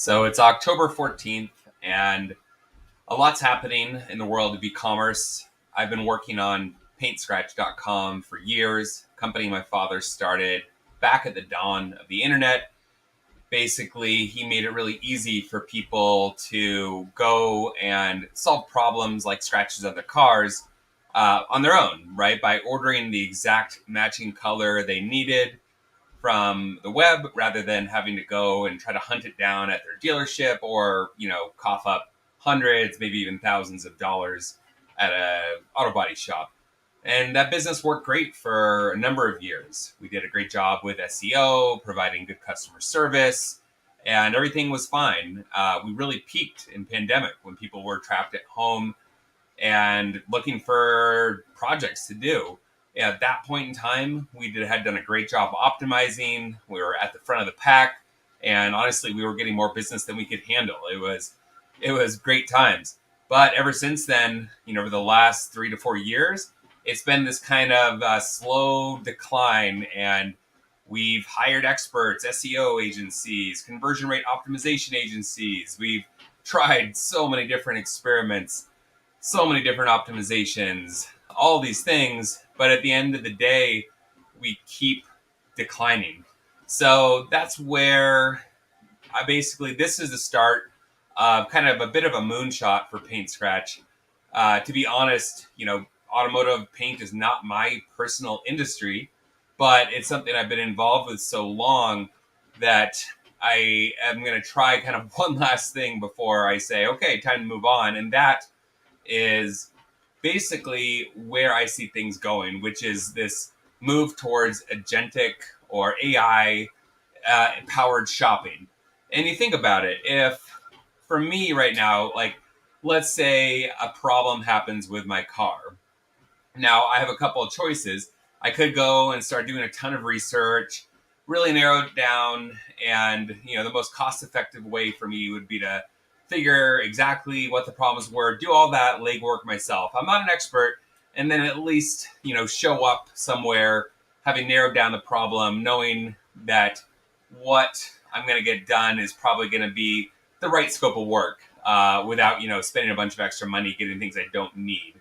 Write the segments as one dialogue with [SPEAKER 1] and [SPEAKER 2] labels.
[SPEAKER 1] So it's October 14th, and a lot's happening in the world of e-commerce. I've been working on PaintScratch.com for years, a company my father started back at the dawn of the internet. Basically, he made it really easy for people to go and solve problems like scratches on their cars on their own, right? By ordering the exact matching color they needed from the web rather than having to go and try to hunt it down at their dealership or, cough up hundreds, maybe even thousands of dollars at a auto body shop. And that business worked great for a number of years. We did a great job with SEO, providing good customer service, and everything was fine. We really peaked in pandemic when people were trapped at home and looking for projects to do. At that point in time, we had done a great job optimizing. We were at the front of the pack, and honestly, we were getting more business than we could handle. It was great times. But ever since then, over the last 3 to 4 years, it's been this kind of slow decline, and we've hired experts, SEO agencies, conversion rate optimization agencies. We've tried so many different experiments, so many different optimizations, all these things, but at the end of the day, we keep declining. So that's where this is the start of kind of a bit of a moonshot for PaintScratch. To be honest, automotive paint is not my personal industry, but it's something I've been involved with so long that I am going to try kind of one last thing before I say, okay, time to move on. And that is basically where I see things going, which is this move towards agentic or AI powered shopping. And you think about it, if for me right now, like let's say a problem happens with my car. Now I have a couple of choices. I could go and start doing a ton of research, really narrow it down, and the most cost effective way for me would be to figure exactly what the problems were, do all that legwork myself. I'm not an expert, and then at least, show up somewhere having narrowed down the problem, knowing that what I'm going to get done is probably going to be the right scope of work without, spending a bunch of extra money getting things I don't need.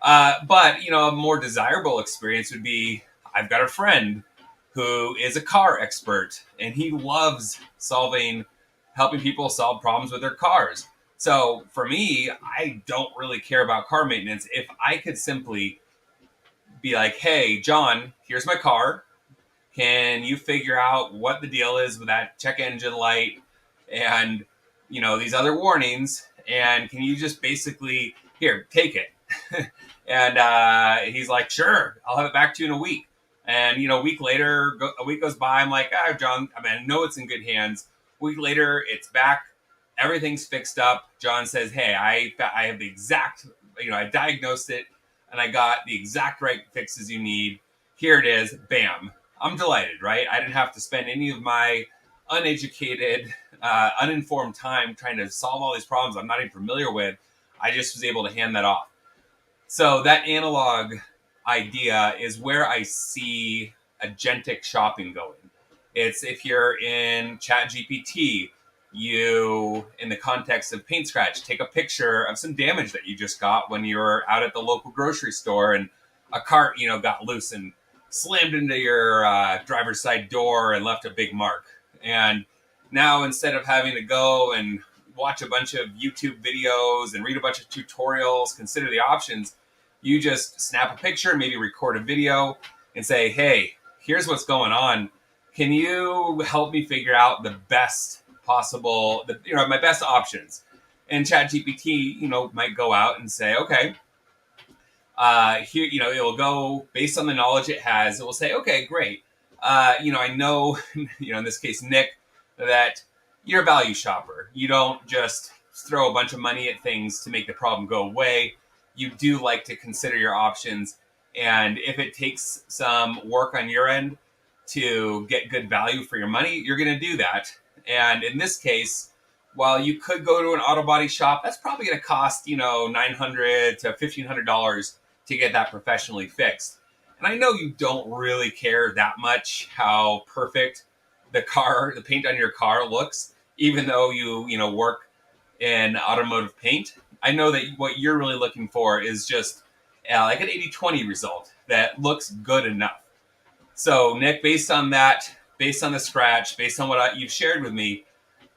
[SPEAKER 1] But, a more desirable experience would be I've got a friend who is a car expert, and he loves helping people solve problems with their cars. So for me, I don't really care about car maintenance. If I could simply be like, hey, John, here's my car. Can you figure out what the deal is with that check engine light and, these other warnings? And can you just basically, here, take it. And he's like, sure, I'll have it back to you in a week. And, a week later, a week goes by. I'm like, John, I know it's in good hands. A week later, it's back. Everything's fixed up. John says, hey, I have the exact, I diagnosed it and I got the exact right fixes you need. Here it is. Bam. I'm delighted, right? I didn't have to spend any of my uneducated, uninformed time trying to solve all these problems I'm not even familiar with. I just was able to hand that off. So that analog idea is where I see agentic shopping going. It's if you're in ChatGPT, you, in the context of PaintScratch, take a picture of some damage that you just got when you were out at the local grocery store and a cart, got loose and slammed into your driver's side door and left a big mark. And now instead of having to go and watch a bunch of YouTube videos and read a bunch of tutorials, consider the options, you just snap a picture, maybe record a video and say, hey, here's what's going on. Can you help me figure out the best possible, my best options? And ChatGPT, might go out and say, okay, here, it will go based on the knowledge it has. It will say, okay, great. I know, in this case, Nick, that you're a value shopper. You don't just throw a bunch of money at things to make the problem go away. You do like to consider your options. And if it takes some work on your end to get good value for your money, you're going to do that. And in this case, while you could go to an auto body shop, that's probably going to cost, $900 to $1,500 to get that professionally fixed. And I know you don't really care that much how perfect the paint on your car looks. even though you work in automotive paint. I know that what you're really looking for is just like an 80-20 result that looks good enough. So, Nick, based on that, based on the scratch, based on what you've shared with me,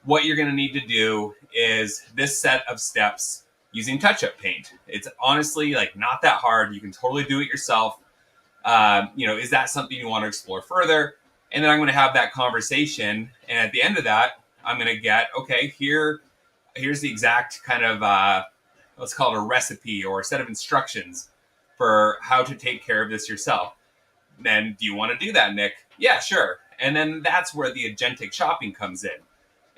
[SPEAKER 1] what you're going to need to do is this set of steps using touch-up paint. It's honestly like not that hard. You can totally do it yourself. Is that something you want to explore further? And then I'm going to have that conversation. And at the end of that, I'm going to get, okay, here's the exact kind of, let's call it a recipe or a set of instructions for how to take care of this yourself. Then do you want to do that, Nick? Yeah, sure. And then that's where the agentic shopping comes in,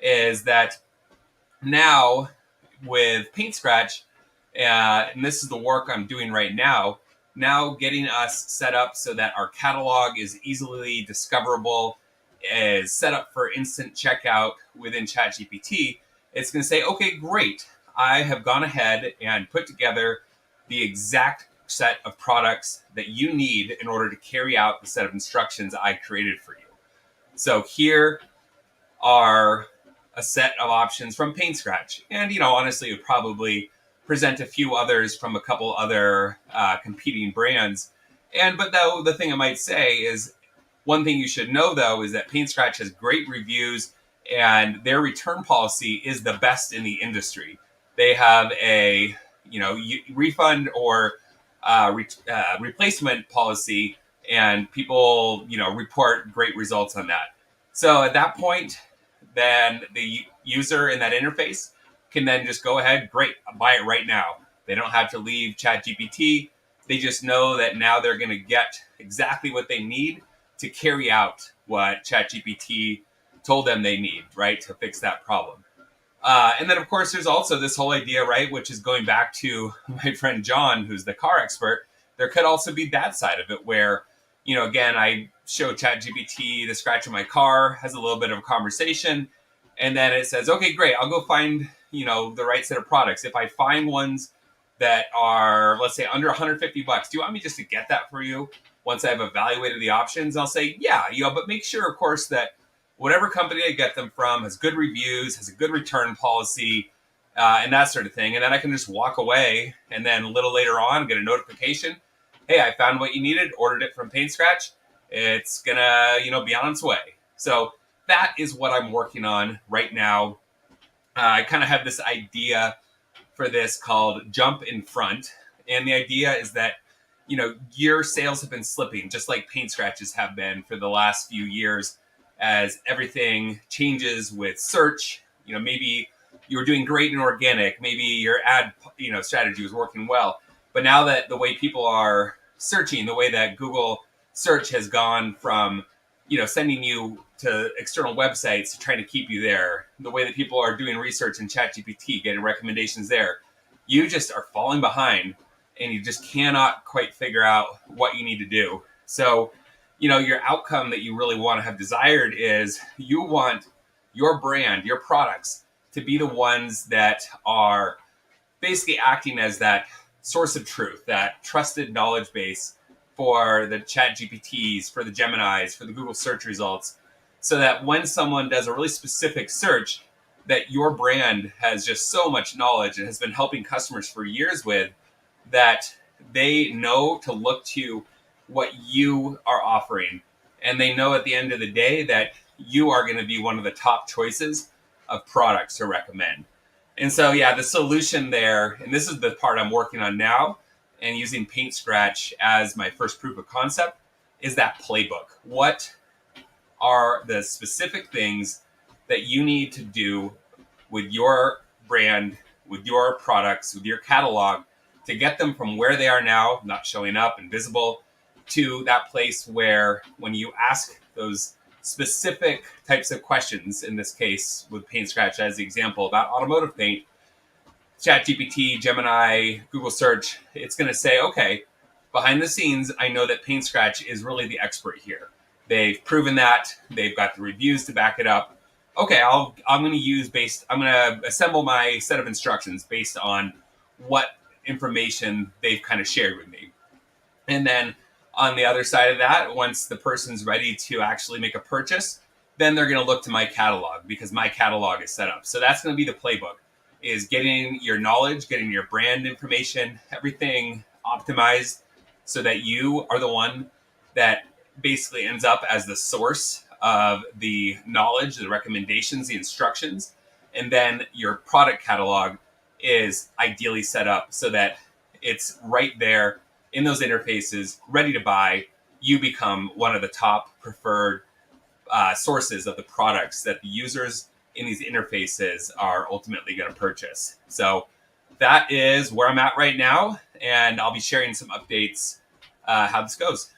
[SPEAKER 1] is that now with PaintScratch, and this is the work I'm doing right now, getting us set up so that our catalog is easily discoverable, is set up for instant checkout within ChatGPT. It's going to say, okay, great. I have gone ahead and put together the exact set of products that you need in order to carry out the set of instructions I created for you. So here are a set of options from PaintScratch. And, honestly, it would probably present a few others from a couple other competing brands. But though the thing I might say is, one thing you should know, though, is that PaintScratch has great reviews and their return policy is the best in the industry. They have a, refund or replacement policy, and people, report great results on that. So at that point, then the user in that interface can then just go ahead, great, buy it right now. They don't have to leave ChatGPT. They just know that now they're going to get exactly what they need to carry out what ChatGPT told them they need, right, to fix that problem. And then, of course, there's also this whole idea, right, which is going back to my friend John, who's the car expert. There could also be that side of it where, again, I show ChatGPT the scratch of my car, has a little bit of a conversation, and then it says, okay, great, I'll go find, the right set of products. If I find ones that are, let's say, under $150, do you want me just to get that for you once I've evaluated the options? I'll say, yeah, but make sure, of course, that whatever company I get them from has good reviews, has a good return policy, and that sort of thing. And then I can just walk away, and then a little later on get a notification. Hey, I found what you needed, ordered it from PaintScratch. It's going to, be on its way. So that is what I'm working on right now. I kind of have this idea for this called Jump in Front. And the idea is that, your sales have been slipping, just like PaintScratches have been for the last few years, as everything changes with search. Maybe you were doing great in organic, maybe your ad, strategy was working well. But now that the way people are searching, the way that Google search has gone from, sending you to external websites to trying to keep you there, the way that people are doing research in ChatGPT, getting recommendations there, you just are falling behind and you just cannot quite figure out what you need to do. So, your outcome that you really want to have desired is you want your brand, your products to be the ones that are basically acting as that source of truth, that trusted knowledge base for the Chat GPTs, for the Geminis, for the Google search results, so that when someone does a really specific search, that your brand has just so much knowledge and has been helping customers for years with, that they know to look to what you are offering. And they know at the end of the day that you are going to be one of the top choices of products to recommend. And so, yeah, the solution there, and this is the part I'm working on now, and using PaintScratch as my first proof of concept, is that playbook. What are the specific things that you need to do with your brand, with your products, with your catalog, to get them from where they are now, not showing up and visible, to that place where when you ask those specific types of questions, in this case with PaintScratch as the example about automotive paint, ChatGPT, Gemini, Google search, it's going to say, okay, behind the scenes, I know that PaintScratch is really the expert here. They've proven that. They've got the reviews to back it up. Okay, I'm going to assemble my set of instructions based on what information they've kind of shared with me. And then on the other side of that, once the person's ready to actually make a purchase, then they're going to look to my catalog because my catalog is set up. So that's going to be the playbook, is getting your knowledge, getting your brand information, everything optimized so that you are the one that basically ends up as the source of the knowledge, the recommendations, the instructions. And then your product catalog is ideally set up so that it's right there in those interfaces, ready to buy. You become one of the top preferred sources of the products that the users in these interfaces are ultimately going to purchase. So that is where I'm at right now, and I'll be sharing some updates how this goes.